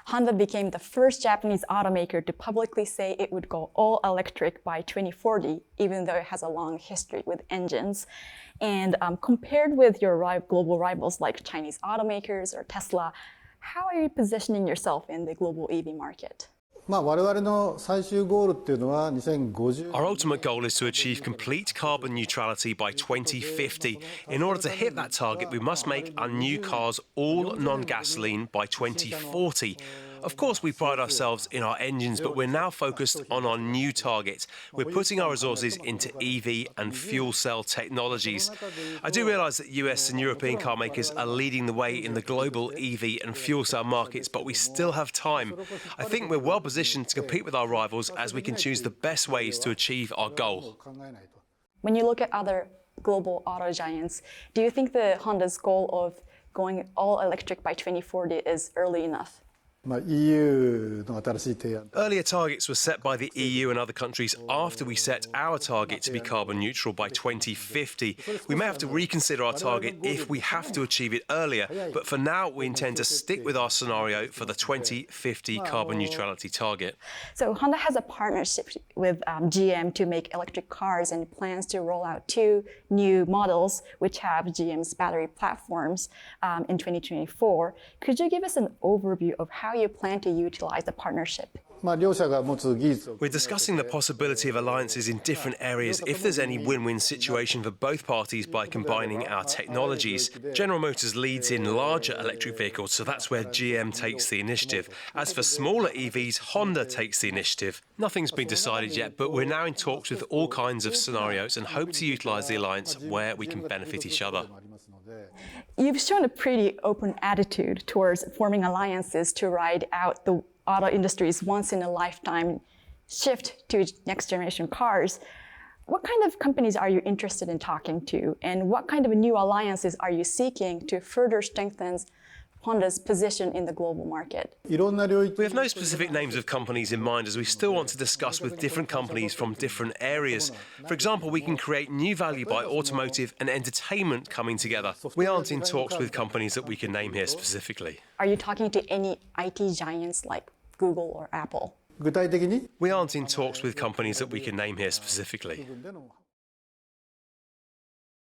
Honda became the first Japanese automaker to publicly say it would go all electric by 2040, even though it has a long history with engines. And compared with your global rivals like Chinese automakers or Tesla, how are you positioning yourself in the global EV market? Our ultimate goal is to achieve complete carbon neutrality by 2050. In order to hit that target, we must make our new cars all non-gasoline by 2040. Of course, we pride ourselves in our engines, but we're now focused on our new target. We're putting our resources into EV and fuel cell technologies. I do realise that US and European car makers are leading the way in the global EV and fuel cell markets, but we still have time. I think we're well positioned to compete with our rivals as we can choose the best ways to achieve our goal. When you look at other global auto giants, do you think the Honda's goal of going all electric by 2040 is early enough? Earlier targets were set by the EU and other countries after we set our target to be carbon neutral by 2050. We may have to reconsider our target if we have to achieve it earlier, but for now we intend to stick with our scenario for the 2050 carbon neutrality target. So Honda has a partnership with GM to make electric cars and plans to roll out 2 new models which have GM's battery platforms in 2024. Could you give us an overview of how you plan to utilize the partnership? We're discussing the possibility of alliances in different areas if there's any win-win situation for both parties by combining our technologies. General Motors leads in larger electric vehicles, so that's where GM takes the initiative. As for smaller EVs, Honda takes the initiative. Nothing's been decided yet, but we're now in talks with all kinds of scenarios and hope to utilise the alliance where we can benefit each other. You've shown a pretty open attitude towards forming alliances to ride out the auto industry's once-in-a-lifetime shift to next-generation cars. What kind of companies are you interested in talking to, and what kind of new alliances are you seeking to further strengthen Honda's position in the global market? We have no specific names of companies in mind as we still want to discuss with different companies from different areas. For example, we can create new value by automotive and entertainment coming together. We aren't in talks with companies that we can name here specifically. Are you talking to any IT giants like Google or Apple? We aren't in talks with companies that we can name here specifically.